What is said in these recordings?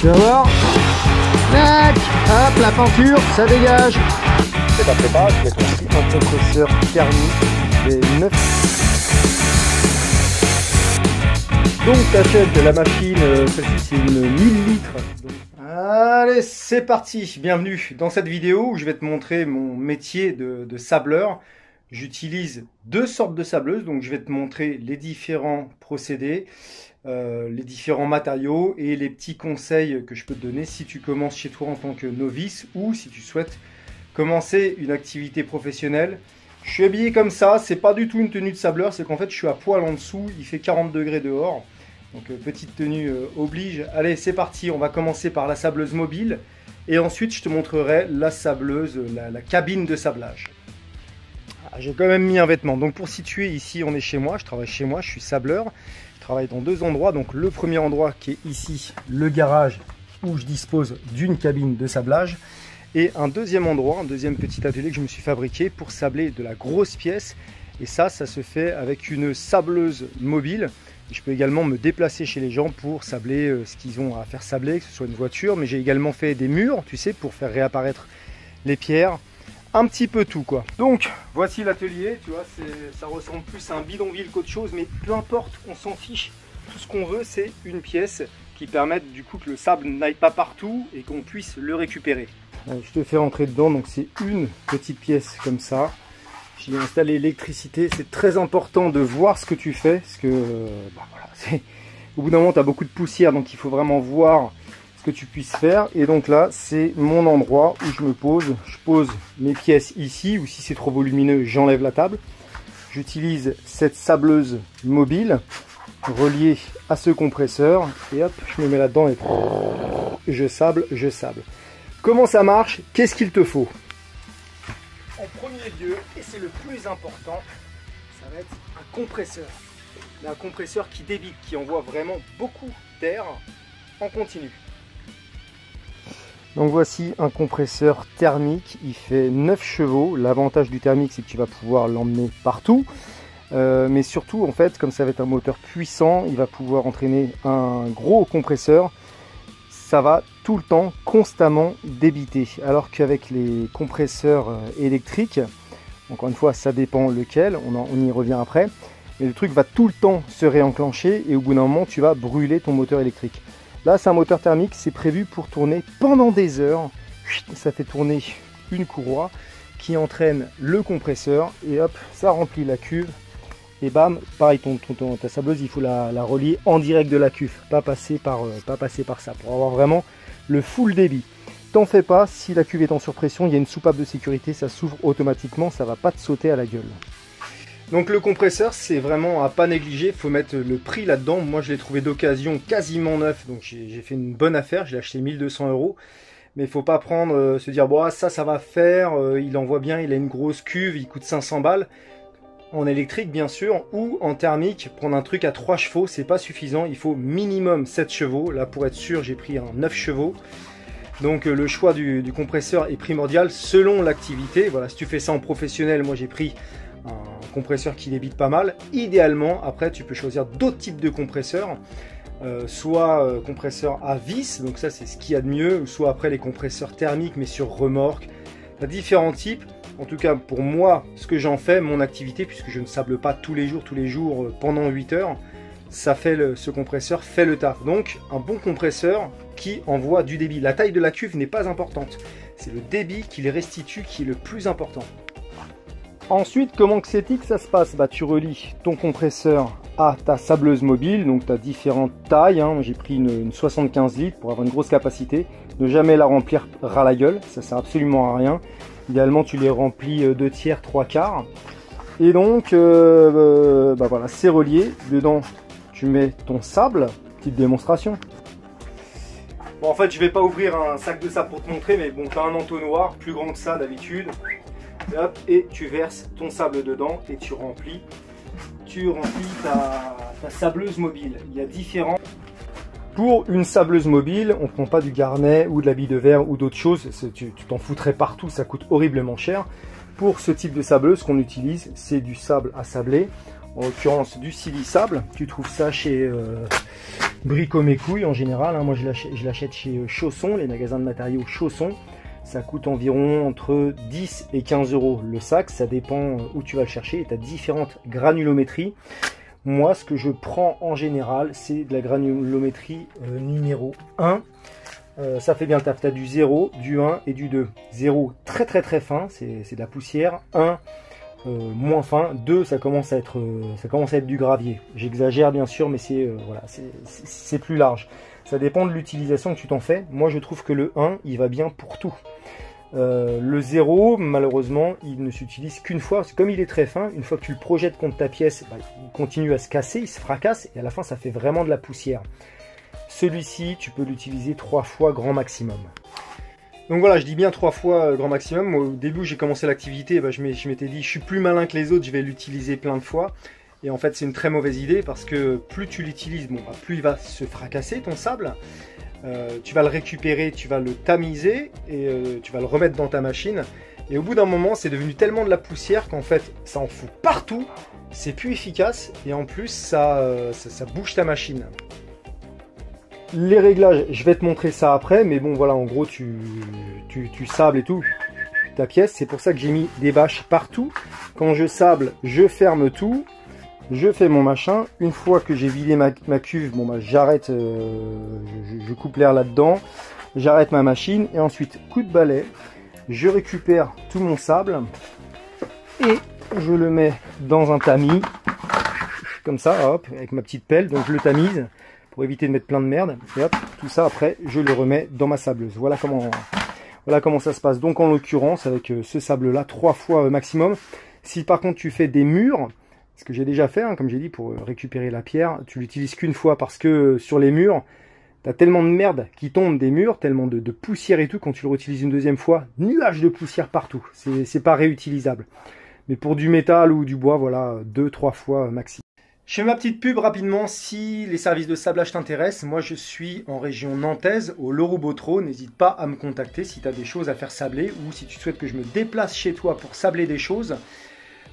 Tu vas voir. Tac, hop, la peinture, ça dégage. Et bah prépare, je vais mettre aussi un compresseur thermique des 9. Donc t'achètes la machine, celle-ci c'est une 1000 litres. Allez, c'est parti. Bienvenue dans cette vidéo où je vais te montrer mon métier de sableur. J'utilise deux sortes de sableuses, donc je vais te montrer les différents procédés, les différents matériaux et les petits conseils que je peux te donner si tu commences chez toi en tant que novice ou si tu souhaites commencer une activité professionnelle. Je suis habillé comme ça, c'est pas du tout une tenue de sableur, c'est qu'en fait je suis à poil en dessous, il fait 40 degrés dehors. Donc petite tenue oblige. Allez, c'est parti, on va commencer par la sableuse mobile et ensuite je te montrerai la sableuse, la cabine de sablage. J'ai quand même mis un vêtement. Donc pour situer, ici on est chez moi, je travaille chez moi, je suis sableur. Je travaille dans deux endroits. Donc le premier endroit qui est ici, le garage, où je dispose d'une cabine de sablage. Et un deuxième endroit, un deuxième petit atelier que je me suis fabriqué pour sabler de la grosse pièce. Et ça se fait avec une sableuse mobile. Je peux également me déplacer chez les gens pour sabler ce qu'ils ont à faire sabler, que ce soit une voiture. Mais j'ai également fait des murs, tu sais, pour faire réapparaître les pierres. Un petit peu tout quoi. Donc voici l'atelier, tu vois, ça ressemble plus à un bidonville qu'autre chose, mais peu importe, on s'en fiche. Tout ce qu'on veut, c'est une pièce qui permette du coup que le sable n'aille pas partout et qu'on puisse le récupérer. Je te fais rentrer dedans, donc c'est une petite pièce comme ça. J'y ai installé l'électricité, c'est très important de voir ce que tu fais, parce que voilà, au bout d'un moment tu as beaucoup de poussière, donc il faut vraiment voir que tu puisses faire. Et donc là c'est mon endroit où je me pose. Je pose mes pièces ici, ou si c'est trop volumineux j'enlève la table. J'utilise cette sableuse mobile reliée à ce compresseur et hop je me mets là dedans et je sable. Comment ça marche? Qu'est-ce qu'il te faut? En premier lieu, et c'est le plus important, ça va être un compresseur. Un compresseur qui débite, qui envoie vraiment beaucoup d'air en continu. Donc voici un compresseur thermique, il fait 9 chevaux. L'avantage du thermique, c'est que tu vas pouvoir l'emmener partout. Mais surtout, en fait, comme ça va être un moteur puissant, il va pouvoir entraîner un gros compresseur. Ça va tout le temps, constamment débiter. Alors qu'avec les compresseurs électriques, encore une fois, ça dépend lequel, on y revient après. Mais le truc va tout le temps se réenclencher et au bout d'un moment, tu vas brûler ton moteur électrique. Là, c'est un moteur thermique, c'est prévu pour tourner pendant des heures. Ça fait tourner une courroie qui entraîne le compresseur et hop, ça remplit la cuve. Et bam, pareil, ta sableuse, il faut la relier en direct de la cuve, pas passer par ça, pour avoir vraiment le full débit. T'en fais pas, si la cuve est en surpression, il y a une soupape de sécurité, ça s'ouvre automatiquement, ça va pas te sauter à la gueule. Donc le compresseur, c'est vraiment à pas négliger, il faut mettre le prix là-dedans. Moi je l'ai trouvé d'occasion quasiment neuf, donc j'ai fait une bonne affaire, je l'ai acheté 1200 €. Mais il faut pas prendre, se dire bon ça va faire, il envoie bien, il a une grosse cuve, il coûte 500 balles. En électrique bien sûr, ou en thermique, prendre un truc à 3 chevaux, c'est pas suffisant, il faut minimum 7 chevaux. Là pour être sûr, j'ai pris un 9 chevaux. Donc le choix du compresseur est primordial selon l'activité. Voilà, si tu fais ça en professionnel, moi j'ai pris un compresseur qui débite pas mal. Idéalement, après tu peux choisir d'autres types de compresseurs, soit compresseur à vis, donc ça c'est ce qu'il y a de mieux, ou soit après les compresseurs thermiques mais sur remorque. Il y a différents types. En tout cas pour moi, ce que j'en fais, mon activité, puisque je ne sable pas tous les jours pendant 8 heures, ce compresseur fait le taf. Donc un bon compresseur qui envoie du débit. La taille de la cuve n'est pas importante, c'est le débit qui les restitue qui est le plus important. Ensuite, comment que ça se passe? Tu relis ton compresseur à ta sableuse mobile, donc tu as différentes tailles. J'ai pris une 75 litres pour avoir une grosse capacité. Ne jamais la remplir ras la gueule, ça sert absolument à rien. Idéalement, tu les remplis 2 tiers, 3 quarts. Et donc, voilà, c'est relié. Dedans, tu mets ton sable. Petite démonstration. Bon, en fait, je vais pas ouvrir un sac de sable pour te montrer, mais bon, tu as un entonnoir plus grand que ça d'habitude. Et tu verses ton sable dedans et tu remplis ta sableuse mobile. Il y a différents. Pour une sableuse mobile, on ne prend pas du garnet ou de la bille de verre ou d'autres choses. Tu t'en foutrais partout, ça coûte horriblement cher. Pour ce type de sableuse, ce qu'on utilise, c'est du sable à sabler. en l'occurrence du sili-sable. Tu trouves ça chez Brico Mes Couilles en général, hein. Moi je l'achète chez Chausson, les magasins de matériaux Chausson. Ça coûte environ entre 10 et 15 euros le sac, ça dépend où tu vas le chercher, et tu as différentes granulométries. Moi ce que je prends en général, c'est de la granulométrie numéro 1. Ça fait bien le taf, tu as du 0, du 1 et du 2. 0 très fin, c'est de la poussière. 1 moins fin. 2 ça commence à être du gravier. J'exagère bien sûr, mais voilà, c'est plus large. Ça dépend de l'utilisation que tu t'en fais. Moi je trouve que le 1 il va bien pour tout. Le 0 malheureusement il ne s'utilise qu'une fois, parce que comme il est très fin, une fois que tu le projettes contre ta pièce, bah, il continue à se casser, il se fracasse et à la fin ça fait vraiment de la poussière. Celui-ci tu peux l'utiliser 3 fois grand maximum. Donc voilà, je dis bien 3 fois grand maximum. Moi, au début où j'ai commencé l'activité, bah, je m'étais dit je suis plus malin que les autres, je vais l'utiliser plein de fois. Et en fait c'est une très mauvaise idée, parce que plus tu l'utilises, bon, bah, plus il va se fracasser ton sable. Tu vas le récupérer, tu vas le tamiser et tu vas le remettre dans ta machine. Et au bout d'un moment, c'est devenu tellement de la poussière qu'en fait, ça en fout partout. C'est plus efficace et en plus, ça bouge ta machine. Les réglages, je vais te montrer ça après, mais bon, voilà, en gros, tu sables et tout ta pièce. C'est pour ça que j'ai mis des bâches partout. Quand je sable, je ferme tout. Je fais mon machin. Une fois que j'ai vidé ma cuve, bon bah j'arrête, je coupe l'air là-dedans, j'arrête ma machine et ensuite coup de balai, je récupère tout mon sable et je le mets dans un tamis, comme ça, hop, avec ma petite pelle, donc je le tamise pour éviter de mettre plein de merde et hop, tout ça après je le remets dans ma sableuse. Voilà comment ça se passe. Donc en l'occurrence avec ce sable là 3 fois maximum. Si par contre tu fais des murs, ce que j'ai déjà fait, hein, comme j'ai dit, pour récupérer la pierre, tu l'utilises qu'une fois, parce que sur les murs, tu as tellement de merde qui tombe des murs, tellement de poussière et tout, quand tu le réutilises une deuxième fois, nuage de poussière partout, c'est pas réutilisable. Mais pour du métal ou du bois, voilà, 2-3 fois maxi. Je fais ma petite pub rapidement, si les services de sablage t'intéressent, moi je suis en région nantaise, au Lorot-Botero, n'hésite pas à me contacter si tu as des choses à faire sabler, ou si tu souhaites que je me déplace chez toi pour sabler des choses.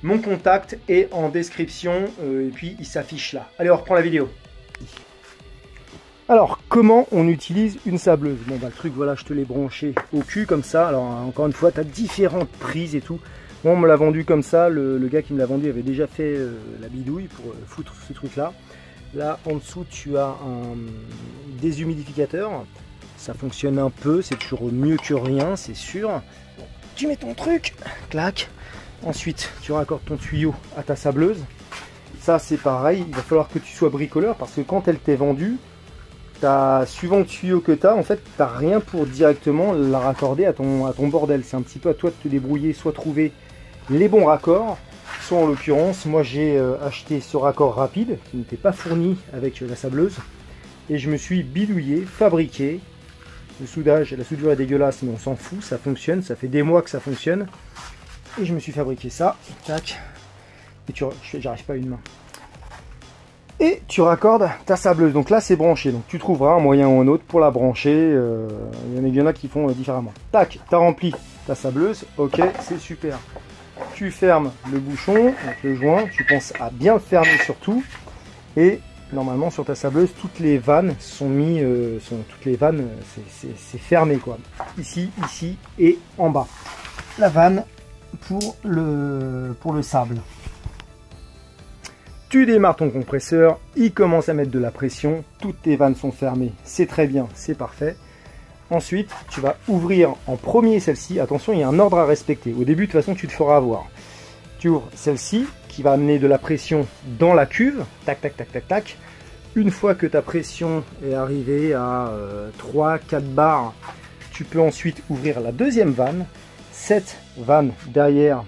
Mon contact est en description et puis il s'affiche là. Allez, on reprend la vidéo. Alors, comment on utilise une sableuse? Bon, bah le truc, voilà, je te l'ai branché au cul comme ça. Alors, encore une fois, tu as différentes prises et tout. Moi, on me l'a vendu comme ça. Le gars qui me l'a vendu avait déjà fait la bidouille pour foutre ce truc-là. Là, en dessous, tu as un déshumidificateur. Ça fonctionne un peu, c'est toujours mieux que rien, c'est sûr. Bon, tu mets ton truc, clac. Ensuite, tu raccordes ton tuyau à ta sableuse. Ça, c'est pareil. Il va falloir que tu sois bricoleur, parce que quand elle t'est vendue, suivant le tuyau que tu as, en fait, tu n'as rien pour directement la raccorder à ton bordel. C'est un petit peu à toi de te débrouiller, soit trouver les bons raccords, soit en l'occurrence, moi j'ai acheté ce raccord rapide qui n'était pas fourni avec la sableuse. Et je me suis bidouillé, fabriqué. Le soudage, la soudure est dégueulasse, mais on s'en fout, ça fonctionne. Ça fait des mois que ça fonctionne. Et je me suis fabriqué ça, tac, et j'arrive pas à une main. Et tu raccordes ta sableuse, donc là c'est branché, donc tu trouveras un moyen ou un autre pour la brancher, il y en a qui font différemment. Tac, tu as rempli ta sableuse, ok, c'est super. Tu fermes le bouchon, avec le joint, tu penses à bien le fermer surtout, et normalement sur ta sableuse, toutes les vannes sont mises, c'est fermé quoi, ici et en bas. La vanne pour le sable. Tu démarres ton compresseur, il commence à mettre de la pression, toutes tes vannes sont fermées, c'est très bien, c'est parfait. Ensuite, tu vas ouvrir en premier celle-ci, attention, il y a un ordre à respecter. Au début, de toute façon, tu te feras avoir. Tu ouvres celle-ci, qui va amener de la pression dans la cuve, tac, tac, tac, tac, tac. Une fois que ta pression est arrivée à 3-4 bars, tu peux ensuite ouvrir la deuxième vanne. Cette vanne derrière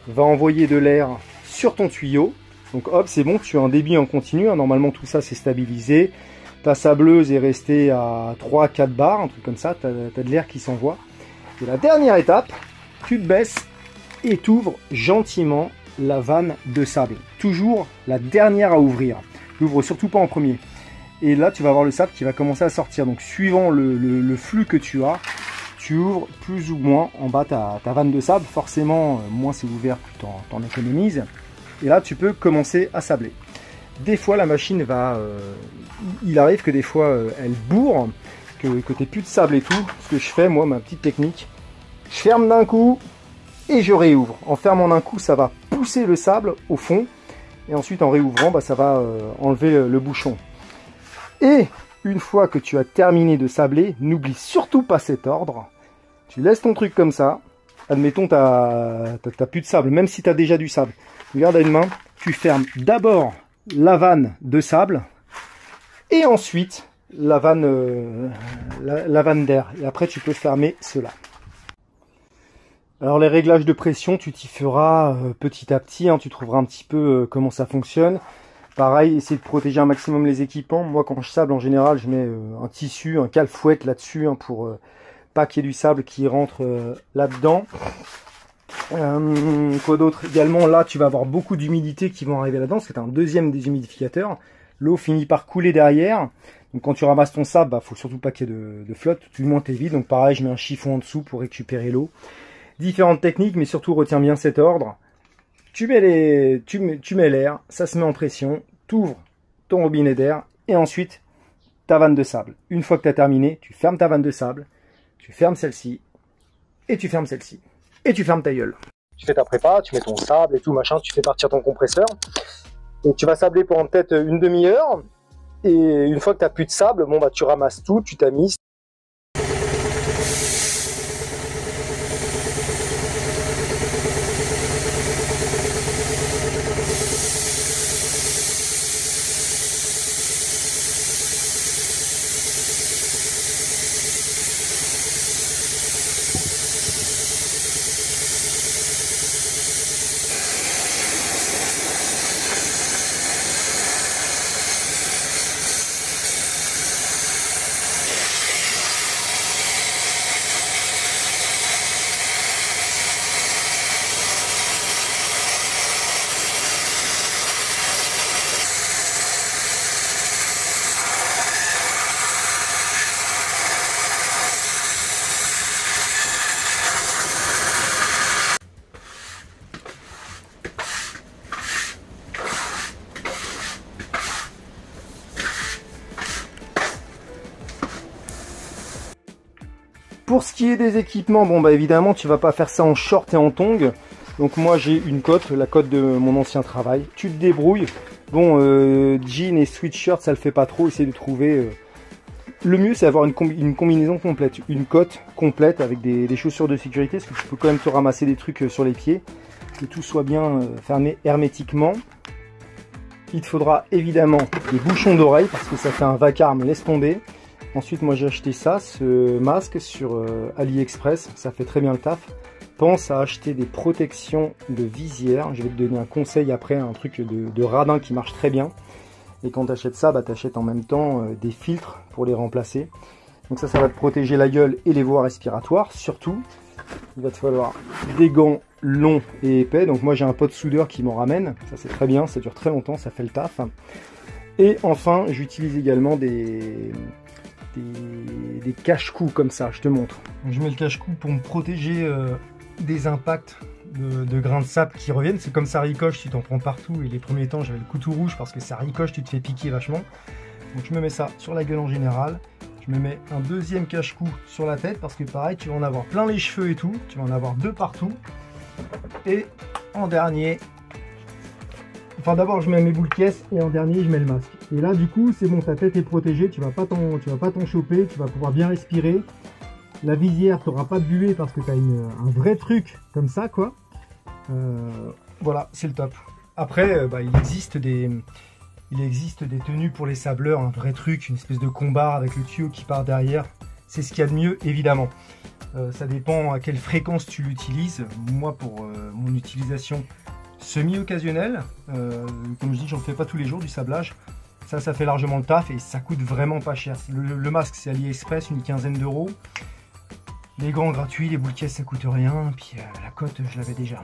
va envoyer de l'air sur ton tuyau. Donc hop, c'est bon, tu as un débit en continu. Normalement, tout ça, c'est stabilisé. Ta sableuse est restée à 3-4 bars, un truc comme ça. Tu as de l'air qui s'envoie. Et la dernière étape, tu te baisses et tu ouvres gentiment la vanne de sable. Toujours la dernière à ouvrir. N'ouvre surtout pas en premier. Et là, tu vas avoir le sable qui va commencer à sortir. Donc, suivant le flux que tu as, tu ouvres plus ou moins en bas ta vanne de sable. Forcément, moins c'est ouvert, plus t'en économises. Et là, tu peux commencer à sabler. Des fois, la machine va... il arrive que des fois, elle bourre, que tu n'aies plus de sable et tout. Ce que je fais, moi, ma petite technique, je ferme d'un coup et je réouvre. En fermant d'un coup, ça va pousser le sable au fond. Et ensuite, en réouvrant, bah, ça va enlever le bouchon. Et une fois que tu as terminé de sabler, n'oublie surtout pas cet ordre. Tu laisses ton truc comme ça. Admettons, tu n'as plus de sable, même si tu as déjà du sable. Regarde à une main, tu fermes d'abord la vanne de sable et ensuite la vanne d'air. Et après, tu peux fermer cela. Alors les réglages de pression, tu t'y feras petit à petit, hein, tu trouveras un petit peu comment ça fonctionne. Pareil, essayer de protéger un maximum les équipements. Moi quand je sable en général, je mets un tissu, un cale-fouette là-dessus hein, pour pas qu'il y ait du sable qui rentre là-dedans. Quoi d'autre? Également là tu vas avoir beaucoup d'humidité qui vont arriver là-dedans parce que tu as un deuxième déshumidificateur. L'eau finit par couler derrière. Donc quand tu ramasses ton sable, bah, faut surtout pas qu'il y ait de flotte, tout le monde est vide. Donc pareil, je mets un chiffon en dessous pour récupérer l'eau. Différentes techniques, mais surtout retiens bien cet ordre. Tu mets l'air, ça se met en pression, tu ouvres ton robinet d'air et ensuite ta vanne de sable. Une fois que tu as terminé, tu fermes ta vanne de sable, tu fermes celle-ci et tu fermes celle-ci et tu fermes ta gueule. Tu fais ta prépa, tu mets ton sable et tout machin, tu fais partir ton compresseur et tu vas sabler pendant peut-être une demi-heure et une fois que tu n'as plus de sable, bon bah tu ramasses tout, tu tamises. Pour ce qui est des équipements, bon bah évidemment tu vas pas faire ça en short et en tongs. Donc moi j'ai une cote, la cote de mon ancien travail. Tu te débrouilles. Bon, jean et sweatshirt ça le fait pas trop. Essaye de trouver. Le mieux c'est d'avoir une combinaison complète, une cote complète avec des chaussures de sécurité, parce que tu peux quand même te ramasser des trucs sur les pieds. Que tout soit bien fermé hermétiquement. Il te faudra évidemment des bouchons d'oreilles parce que ça fait un vacarme, laisse tomber. Ensuite, moi j'ai acheté ça, ce masque sur AliExpress, ça fait très bien le taf. Pense à acheter des protections de visière. Je vais te donner un conseil après, un truc de radin qui marche très bien. Et quand tu achètes ça, bah, tu achètes en même temps des filtres pour les remplacer. Donc ça va te protéger la gueule et les voies respiratoires. Surtout, il va te falloir des gants longs et épais. Donc moi j'ai un pote soudeur qui m'en ramène. Ça c'est très bien, ça dure très longtemps, ça fait le taf. Et enfin, j'utilise également des cache-cou comme ça, je te montre. Donc, je mets le cache-cou pour me protéger des impacts de grains de sable qui reviennent. C'est comme ça ricoche, tu t'en prends partout. Et les premiers temps, j'avais le couteau rouge parce que ça ricoche, tu te fais piquer vachement. Donc je me mets ça sur la gueule en général. Je me mets un deuxième cache-cou sur la tête parce que pareil, tu vas en avoir plein les cheveux et tout. Tu vas en avoir deux partout. Et en dernier, enfin d'abord je mets mes boules caisses et en dernier je mets le masque. Et là du coup c'est bon, ta tête est protégée, tu vas pas t'en choper, tu vas pouvoir bien respirer. La visière, tu n'auras pas de buée parce que tu as un vrai truc comme ça quoi. Voilà, c'est le top. Après il existe des tenues pour les sableurs, un vrai truc, une espèce de combat avec le tuyau qui part derrière. C'est ce qu'il y a de mieux évidemment. Ça dépend à quelle fréquence tu l'utilises. Moi pour mon utilisation semi-occasionnelle, comme je dis, j'en fais pas tous les jours du sablage. Ça fait largement le taf et ça coûte vraiment pas cher. Le masque c'est AliExpress, une quinzaine d'euros. Les gants gratuits, les boules caisses ça coûte rien. Puis la cote je l'avais déjà.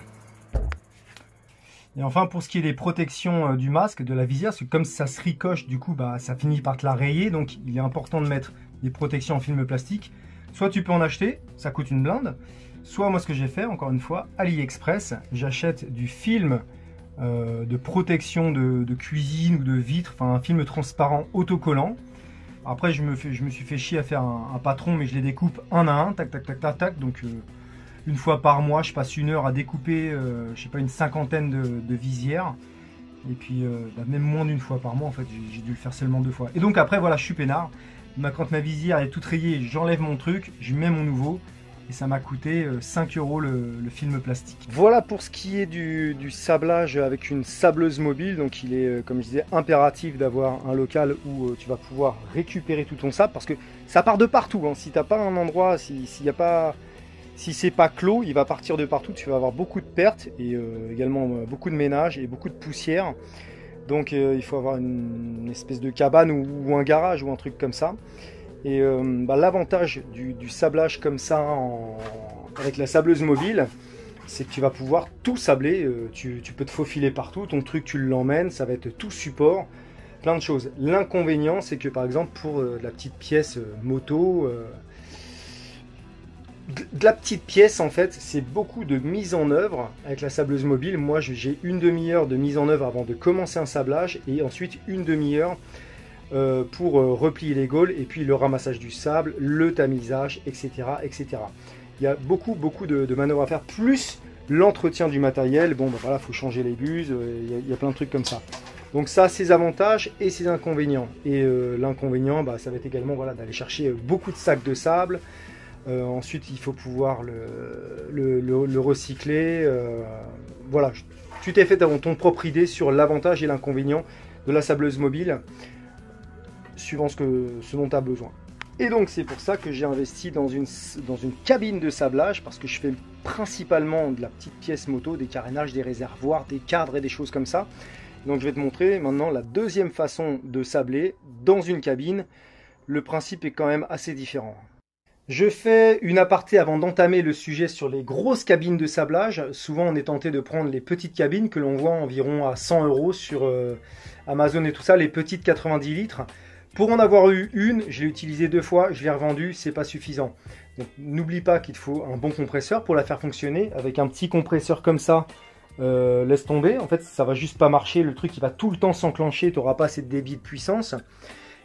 Et enfin pour ce qui est des protections du masque, de la visière, parce que comme ça se ricoche, du coup bah, ça finit par te la rayer. Donc il est important de mettre des protections en film plastique. Soit tu peux en acheter, ça coûte une blinde. Soit moi ce que j'ai fait, encore une fois, AliExpress, j'achète du film de protection de cuisine ou de vitre, enfin un film transparent autocollant. Après je me suis fait chier à faire un patron, mais je les découpe un à un, tac tac tac tac tac, donc une fois par mois je passe 1 heure à découper, je sais pas, une cinquantaine de visières. Et puis même moins d'une fois par mois en fait, j'ai dû le faire seulement 2 fois. Et donc après voilà, je suis peinard. Quand ma visière est toute rayée, j'enlève mon truc, je mets mon nouveau. Et ça m'a coûté 5 € le film plastique. Voilà pour ce qui est du sablage avec une sableuse mobile. Donc il est, comme je disais, impératif d'avoir un local où tu vas pouvoir récupérer tout ton sable. Parce que ça part de partout, hein. Si tu n'as pas un endroit, si c'est pas clos, il va partir de partout. Tu vas avoir beaucoup de pertes et également beaucoup de ménage et beaucoup de poussière. Donc il faut avoir une espèce de cabane ou un garage ou un truc comme ça. Et l'avantage du sablage comme ça avec la sableuse mobile, c'est que tu vas pouvoir tout sabler. Tu peux te faufiler partout, ton truc tu l'emmènes, ça va être tout support, plein de choses. L'inconvénient, c'est que par exemple pour la petite pièce moto, de la petite pièce en fait, c'est beaucoup de mise en œuvre avec la sableuse mobile. Moi j'ai une demi-heure de mise en œuvre avant de commencer un sablage et ensuite une demi-heure pour replier les gaules et puis le ramassage du sable, le tamisage, etc. etc. Il y a beaucoup de manœuvres à faire, plus l'entretien du matériel. Bon, ben voilà, faut changer les buses, il y a plein de trucs comme ça. Donc ça, ses avantages et ses inconvénients. Et l'inconvénient, ça va être également voilà, d'aller chercher beaucoup de sacs de sable. Ensuite, il faut pouvoir le recycler. Voilà, tu t'es fait ton propre idée sur l'avantage et l'inconvénient de la sableuse mobile, suivant ce dont tu as besoin. Et donc c'est pour ça que j'ai investi dans une cabine de sablage, parce que je fais principalement de la petite pièce moto, des carénages, des réservoirs, des cadres et des choses comme ça. Donc je vais te montrer maintenant la deuxième façon de sabler dans une cabine. Le principe est quand même assez différent. Je fais une aparté avant d'entamer le sujet sur les grosses cabines de sablage. Souvent on est tenté de prendre les petites cabines que l'on voit environ à 100 € sur Amazon et tout ça, les petites 90 litres. Pour en avoir eu une, je l'ai utilisée 2 fois, je l'ai revendue, c'est pas suffisant. Donc n'oublie pas qu'il te faut un bon compresseur pour la faire fonctionner. Avec un petit compresseur comme ça, laisse tomber. En fait, ça va juste pas marcher, le truc il va tout le temps s'enclencher, tu n'auras pas assez de débit de puissance.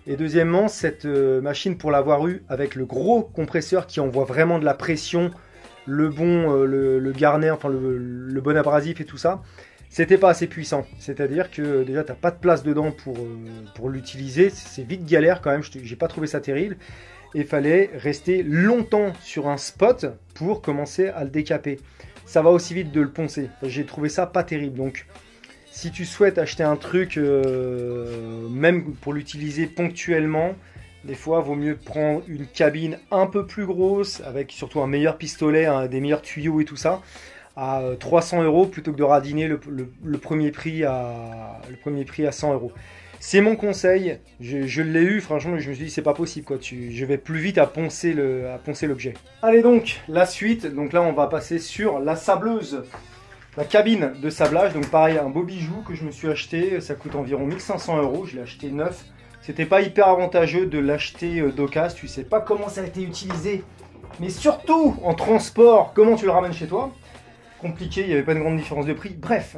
Et deuxièmement, cette machine, pour l'avoir eu avec le gros compresseur qui envoie vraiment de la pression, le bon, le garnet, enfin le bon abrasif et tout ça, c'était pas assez puissant. C'est-à-dire que déjà tu n'as pas de place dedans pour l'utiliser, c'est vite galère quand même, j'ai pas trouvé ça terrible. Et il fallait rester longtemps sur un spot pour commencer à le décaper. Ça va aussi vite de le poncer, j'ai trouvé ça pas terrible. Donc si tu souhaites acheter un truc, même pour l'utiliser ponctuellement, des fois, il vaut mieux prendre une cabine un peu plus grosse, avec surtout un meilleur pistolet, des meilleurs tuyaux et tout ça, à 300 € plutôt que de radiner le premier prix à 100 €. C'est mon conseil, je l'ai eu, franchement, je me suis dit c'est pas possible, quoi. Je vais plus vite à poncer l'objet. Allez donc, la suite, donc là on va passer sur la sableuse. La cabine de sablage, donc pareil, un beau bijou que je me suis acheté, ça coûte environ 1500 €, je l'ai acheté neuf. C'était pas hyper avantageux de l'acheter d'occasion, tu sais pas comment ça a été utilisé, mais surtout en transport, comment tu le ramènes chez toi. Compliqué, il n'y avait pas une grande différence de prix, bref.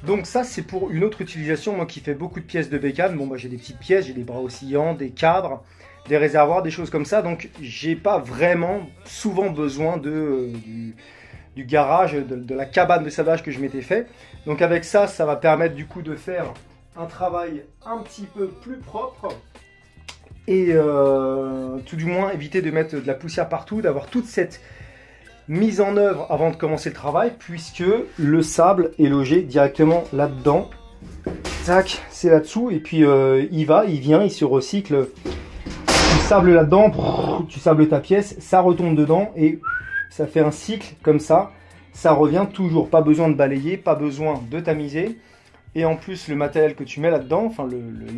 Donc ça c'est pour une autre utilisation, moi qui fais beaucoup de pièces de bécane. Bon j'ai des petites pièces, j'ai des bras oscillants, des cadres, des réservoirs, des choses comme ça, donc j'ai pas vraiment souvent besoin du garage, de la cabane de sablage que je m'étais fait. Donc avec ça, ça va permettre du coup de faire un travail un petit peu plus propre et tout du moins éviter de mettre de la poussière partout, d'avoir toute cette mise en œuvre avant de commencer le travail, puisque le sable est logé directement là-dedans. Tac, c'est là-dessous et puis il vient, il se recycle. Tu sables là-dedans, tu sables ta pièce, ça retombe dedans et ça fait un cycle comme ça, ça revient toujours, pas besoin de balayer, pas besoin de tamiser. Et en plus le matériel que tu mets là-dedans, enfin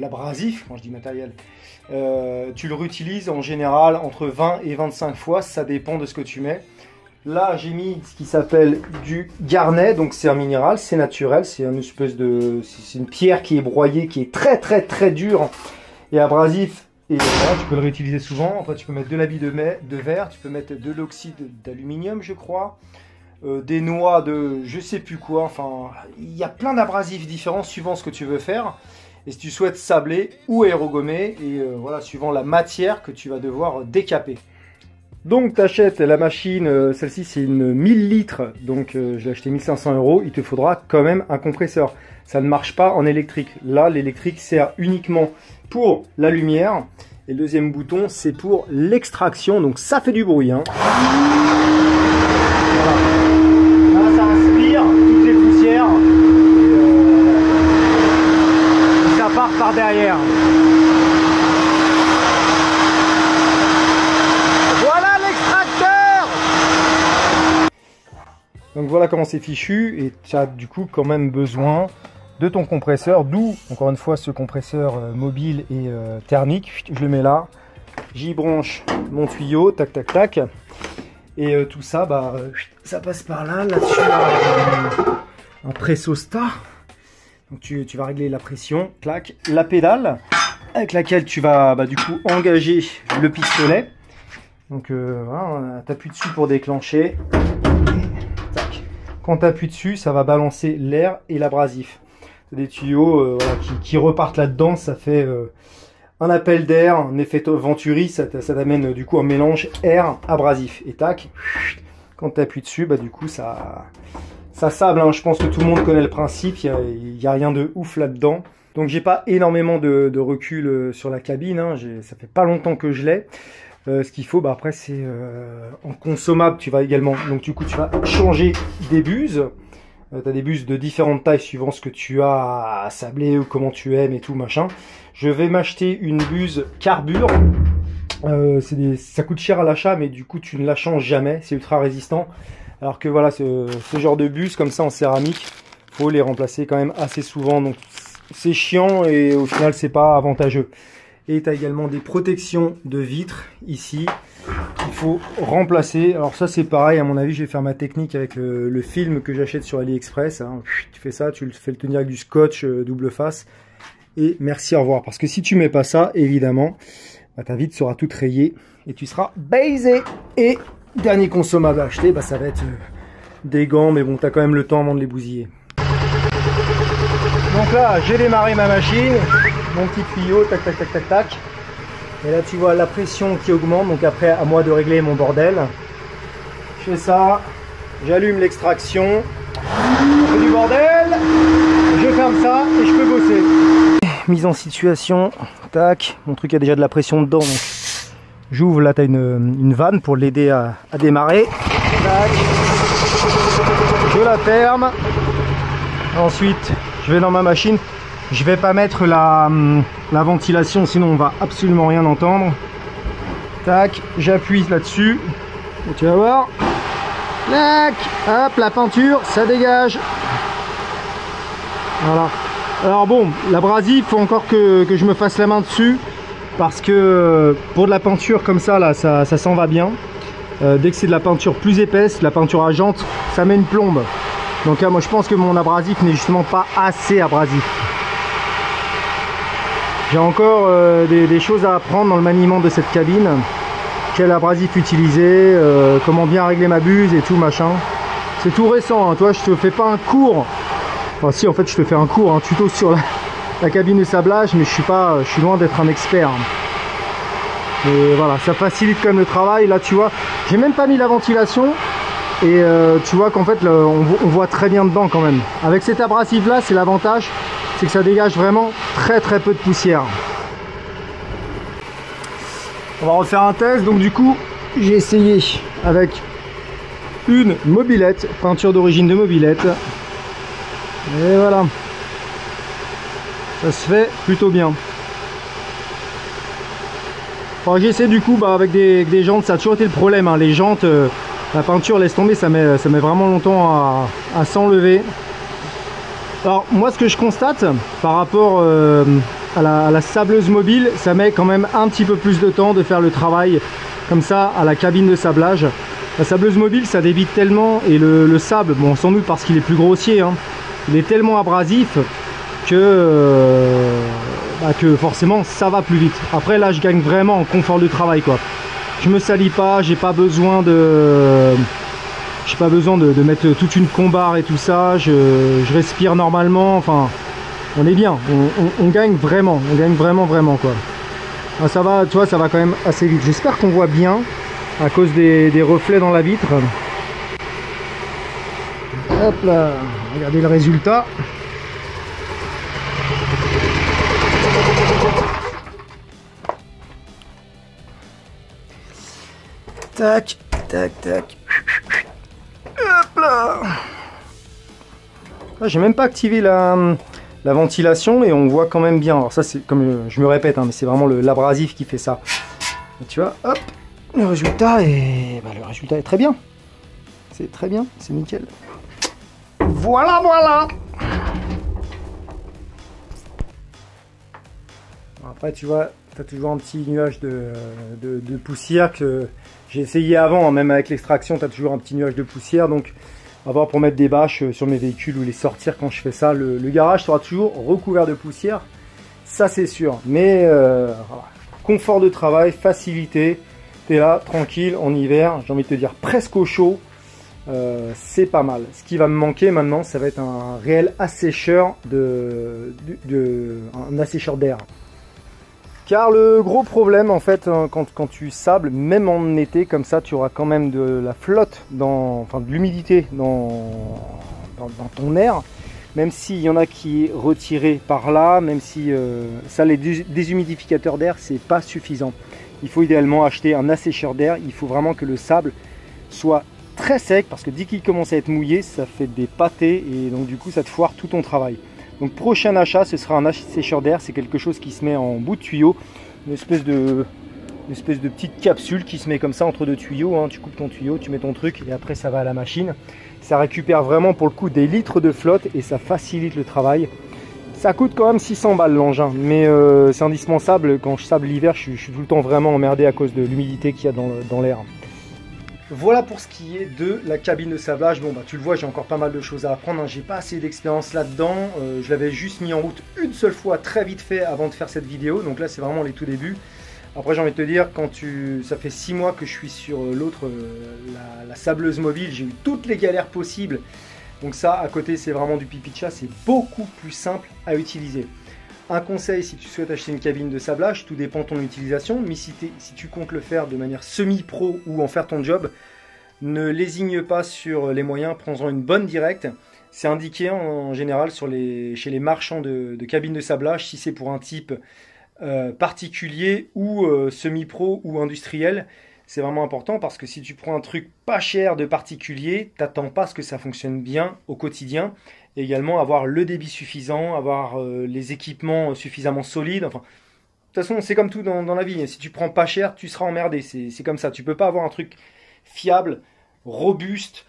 l'abrasif, quand je dis matériel, tu le réutilises en général entre 20 et 25 fois, ça dépend de ce que tu mets. Là j'ai mis ce qui s'appelle du garnet, donc c'est un minéral, c'est naturel, c'est une espèce c'est une pierre qui est broyée, qui est très dure et abrasif. Et voilà, tu peux le réutiliser souvent. Après, tu peux mettre de l'habit de verre, tu peux mettre de l'oxyde d'aluminium, je crois. des noix de je sais plus quoi. Enfin, il y a plein d'abrasifs différents suivant ce que tu veux faire. Et si tu souhaites sabler ou aérogommer, et voilà, suivant la matière que tu vas devoir décaper. Donc tu achètes la machine, celle-ci c'est une 1000 litres, donc je l'ai acheté 1500 €, il te faudra quand même un compresseur. Ça ne marche pas en électrique. Là, l'électrique sert uniquement pour la lumière. Et le deuxième bouton, c'est pour l'extraction, donc ça fait du bruit. Hein. Voilà. Là, ça aspire toutes les poussières. Et ça part par derrière. Voilà l'extracteur! Donc voilà comment c'est fichu. Et tu as du coup quand même besoin de ton compresseur, d'où encore une fois ce compresseur mobile et thermique. Je le mets là, j'y branche mon tuyau, tac tac tac, et tout ça, bah, ça passe par là. Là-dessus, un pressostat, donc tu vas régler la pression, clac, la pédale avec laquelle tu vas du coup engager le pistolet. Donc voilà, tu appuies dessus pour déclencher, et, tac. Quand tu appuies dessus, ça va balancer l'air et l'abrasif. Des tuyaux voilà, qui repartent là-dedans, ça fait un appel d'air, un effet Venturi, ça t'amène du coup un mélange air abrasif. Et tac, quand tu appuies dessus, du coup ça sable. Hein. Je pense que tout le monde connaît le principe, il n'y a rien de ouf là-dedans. Donc j'ai pas énormément de recul sur la cabine, hein. Ça fait pas longtemps que je l'ai. Ce qu'il faut, après c'est en consommable, tu vas également, donc du coup tu vas changer des buses. Tu as des buses de différentes tailles suivant ce que tu as à sabler ou comment tu aimes et tout machin. Je vais m'acheter une buse carbure. Ça coûte cher à l'achat, mais du coup tu ne la changes jamais. C'est ultra résistant. Alors que voilà, ce genre de buse comme ça en céramique, faut les remplacer quand même assez souvent. Donc c'est chiant et au final c'est pas avantageux. Et tu as également des protections de vitres ici qu'il faut remplacer. Alors ça c'est pareil, à mon avis je vais faire ma technique avec le film que j'achète sur AliExpress. Hein. Tu fais ça, tu le fais le tenir avec du scotch double face et merci, au revoir. Parce que si tu mets pas ça, évidemment, ta vitre sera toute rayée et tu seras baisé. Et dernier consommable à acheter, ça va être des gants, mais bon, tu as quand même le temps avant de les bousiller. Donc là, j'ai démarré ma machine, mon petit tuyau, tac tac tac tac tac. Et là tu vois la pression qui augmente, donc après à moi de régler mon bordel. Je fais ça, j'allume l'extraction, je fais du bordel, je ferme ça et je peux bosser. Mise en situation, tac, mon truc a déjà de la pression dedans, donc j'ouvre, là tu as une vanne pour l'aider à démarrer. Tac, je la ferme, ensuite je vais dans ma machine. Je vais pas mettre la ventilation, sinon on va absolument rien entendre. Tac, j'appuie là-dessus. Et tu vas voir. Tac, hop, la peinture, ça dégage. Voilà. Alors bon, l'abrasif, il faut encore que je me fasse la main dessus. Parce que pour de la peinture comme ça, là, ça s'en va bien. Dès que c'est de la peinture plus épaisse, la peinture à jante, ça met une plombe. Donc là, moi je pense que mon abrasif n'est justement pas assez abrasif. J'ai encore des choses à apprendre dans le maniement de cette cabine. Quel abrasif utiliser, comment bien régler ma buse et tout machin. C'est tout récent, hein. Toi je te fais pas un cours. Enfin si, en fait je te fais un cours, un tuto sur la cabine de sablage, mais je suis loin d'être un expert. Et voilà, ça facilite quand même le travail. Là tu vois, j'ai même pas mis la ventilation. Et tu vois qu'en fait on voit très bien dedans quand même. Avec cet abrasif là, c'est l'avantage, c'est que ça dégage vraiment très peu de poussière. On va refaire un test. Donc du coup j'ai essayé avec une mobilette, peinture d'origine de mobilette. Et voilà, ça se fait plutôt bien. Enfin, j'ai essayé du coup avec des jantes, ça a toujours été le problème, hein. Les jantes, la peinture laisse tomber, ça met vraiment longtemps à s'enlever. Alors moi ce que je constate par rapport à la sableuse mobile, ça met quand même un petit peu plus de temps de faire le travail comme ça à la cabine de sablage. La sableuse mobile ça débite tellement, et le sable, bon sans doute parce qu'il est plus grossier, hein, il est tellement abrasif que forcément ça va plus vite. Après là je gagne vraiment en confort de travail quoi. Je me salis pas, j'ai pas besoin J'ai pas besoin de mettre toute une combarre et tout ça. Je respire normalement. Enfin, on est bien. On gagne vraiment. On gagne vraiment quoi. Ah, ça va, tu vois, ça va quand même assez vite. J'espère qu'on voit bien à cause des reflets dans la vitre. Hop là, regardez le résultat. Tac, tac, tac. Hop là. J'ai même pas activé la ventilation et on voit quand même bien. Alors ça c'est comme je me répète, hein, mais c'est vraiment l'abrasif qui fait ça. Et tu vois, hop, le résultat est très bien. C'est très bien, c'est nickel. Voilà. Après tu vois, tu as toujours un petit nuage de poussière que j'ai essayé avant, hein, même avec l'extraction, tu as toujours un petit nuage de poussière. Donc à voir pour mettre des bâches sur mes véhicules ou les sortir quand je fais ça. Le garage sera toujours recouvert de poussière, ça c'est sûr. Mais voilà. Confort de travail, facilité, tu es là tranquille en hiver, j'ai envie de te dire presque au chaud. C'est pas mal. Ce qui va me manquer maintenant, ça va être un réel assécheur un assécheur d'air. Car le gros problème en fait, quand tu sables, même en été comme ça, tu auras quand même de la flotte, enfin de l'humidité dans ton air. Même s'il y en a qui est retiré par là, même si ça, les déshumidificateurs d'air, c'est pas suffisant. Il faut idéalement acheter un assécheur d'air. Il faut vraiment que le sable soit très sec, parce que dès qu'il commence à être mouillé, ça fait des pâtés et donc du coup ça te foire tout ton travail. Donc prochain achat, ce sera un assécheur d'air. C'est quelque chose qui se met en bout de tuyau, une espèce de petite capsule qui se met comme ça entre deux tuyaux, hein. Tu coupes ton tuyau, tu mets ton truc et après ça va à la machine. Ça récupère vraiment pour le coup des litres de flotte et ça facilite le travail. Ça coûte quand même 600 balles l'engin, mais c'est indispensable. Quand je sable l'hiver, je suis tout le temps vraiment emmerdé à cause de l'humidité qu'il y a dans l'air. Voilà pour ce qui est de la cabine de sablage. Bon bah tu le vois, j'ai encore pas mal de choses à apprendre, hein. J'ai pas assez d'expérience là-dedans. Je l'avais juste mis en route une seule fois, très vite fait, avant de faire cette vidéo. Donc là c'est vraiment les tout débuts. Après j'ai envie de te dire, ça fait 6 mois que je suis sur l'autre, la sableuse mobile. J'ai eu toutes les galères possibles. Donc ça à côté c'est vraiment du pipi de chat, c'est beaucoup plus simple à utiliser. Un conseil, si tu souhaites acheter une cabine de sablage, tout dépend de ton utilisation, mais si tu comptes le faire de manière semi-pro ou en faire ton job, ne lésigne pas sur les moyens, prends-en une bonne directe. C'est indiqué en général chez les marchands de cabines de sablage, si c'est pour un type particulier ou semi-pro ou industriel. C'est vraiment important parce que si tu prends un truc pas cher de particulier, t'attends pas à ce que ça fonctionne bien au quotidien. Et également avoir le débit suffisant, avoir les équipements suffisamment solides. Enfin, de toute façon, c'est comme tout dans la vie. Si tu prends pas cher, tu seras emmerdé. C'est comme ça. Tu peux pas avoir un truc fiable, robuste,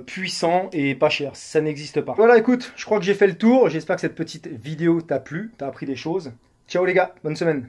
puissant et pas cher. Ça n'existe pas. Voilà, écoute, je crois que j'ai fait le tour. J'espère que cette petite vidéo t'a plu, t'as appris des choses. Ciao les gars, bonne semaine.